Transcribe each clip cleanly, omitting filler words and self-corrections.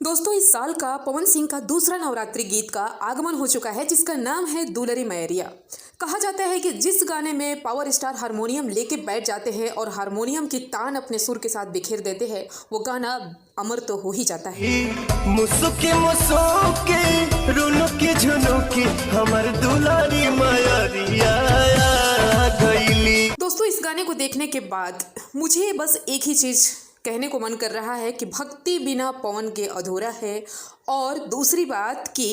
दोस्तों इस साल का पवन सिंह का दूसरा नवरात्रि गीत का आगमन हो चुका है जिसका नाम है दुलरी मैरिया। कहा जाता है कि जिस गाने में पावर स्टार हारमोनियम लेके बैठ जाते हैं और हारमोनियम की तान अपने सुर के साथ बिखेर देते हैं वो गाना अमर तो हो ही जाता है। मुसुके मुसुके रुनुकी झुनुकी हमर दुलारी मैरिया गईली। दोस्तों इस गाने को देखने के बाद मुझे बस एक ही चीज़ कहने को मन कर रहा है कि भक्ति बिना पवन के अधूरा है। और दूसरी बात कि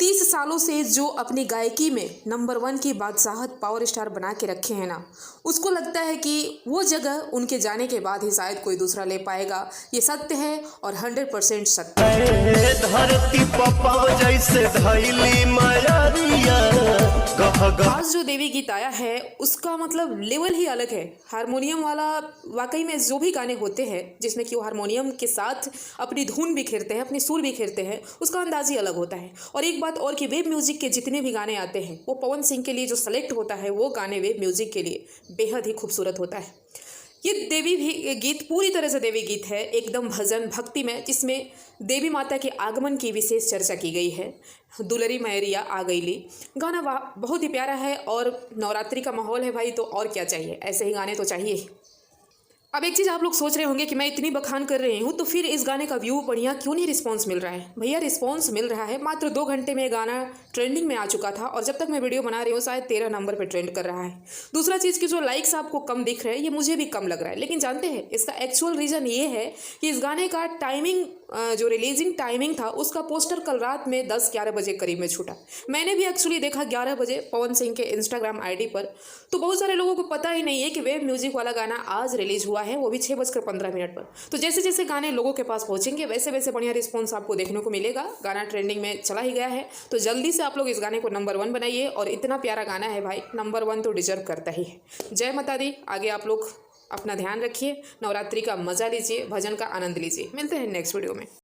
30 सालों से जो अपनी गायकी में नंबर 1 की बादशाहत पावर स्टार बना के रखे हैं ना, उसको लगता है कि वो जगह उनके जाने के बाद ही शायद कोई दूसरा ले पाएगा। ये सत्य है और 100% सत्य है। धरती पप्पा जैसे धैली मैरिया। आज जो देवी गीत आया है उसका मतलब लेवल ही अलग है। हारमोनियम वाला वाकई में जो भी गाने होते हैं जिसमें कि वो हारमोनियम के साथ अपनी धुन बिखेरते हैं, अपनी सुर बिखेरते हैं, उसका अंदाज ही अलग होता है। और एक बात और कि वेब म्यूजिक के जितने भी गाने आते हैं वो पवन सिंह के लिए जो सेलेक्ट होता है वो गाने वेब म्यूजिक के लिए बेहद ही खूबसूरत होता है। ये देवी भी गीत पूरी तरह से देवी गीत है, एकदम भजन भक्ति में, जिसमें देवी माता के आगमन की विशेष चर्चा की गई है। दुलरी मैरिया आ गईली गाना बहुत ही प्यारा है और नवरात्रि का माहौल है भाई, तो और क्या चाहिए, ऐसे ही गाने तो चाहिए। अब एक चीज़ आप लोग सोच रहे होंगे कि मैं इतनी बखान कर रही हूँ तो फिर इस गाने का व्यू बढ़िया क्यों नहीं रिस्पांस मिल रहा है। भैया रिस्पांस मिल रहा है, मात्र 2 घंटे में गाना ट्रेंडिंग में आ चुका था और जब तक मैं वीडियो बना रही हूँ शायद 13 नंबर पे ट्रेंड कर रहा है। दूसरा चीज़ की जो लाइक्स आपको कम दिख रहे हैं ये मुझे भी कम लग रहा है, लेकिन जानते हैं इसका एक्चुअल रीज़न ये है कि इस गाने का टाइमिंग जो रिलीजिंग टाइमिंग था उसका पोस्टर कल रात में 10-11 बजे करीब में छूटा। मैंने भी एक्चुअली देखा 11 बजे पवन सिंह के इंस्टाग्राम आईडी पर। तो बहुत सारे लोगों को पता ही नहीं है कि वेब म्यूजिक वाला गाना आज रिलीज हुआ है, वो भी 6:15 पर। तो जैसे जैसे गाने लोगों के पास पहुंचेंगे वैसे वैसे बढ़िया रिस्पॉन्स आपको देखने को मिलेगा। गाना ट्रेंडिंग में चला ही गया है, तो जल्दी से आप लोग इस गाने को नंबर 1 बनाइए। और इतना प्यारा गाना है भाई, नंबर 1 तो डिजर्व करता ही है। जय माता दी। आगे आप लोग अपना ध्यान रखिए, नवरात्रि का मजा लीजिए, भजन का आनंद लीजिए। मिलते हैं नेक्स्ट वीडियो में।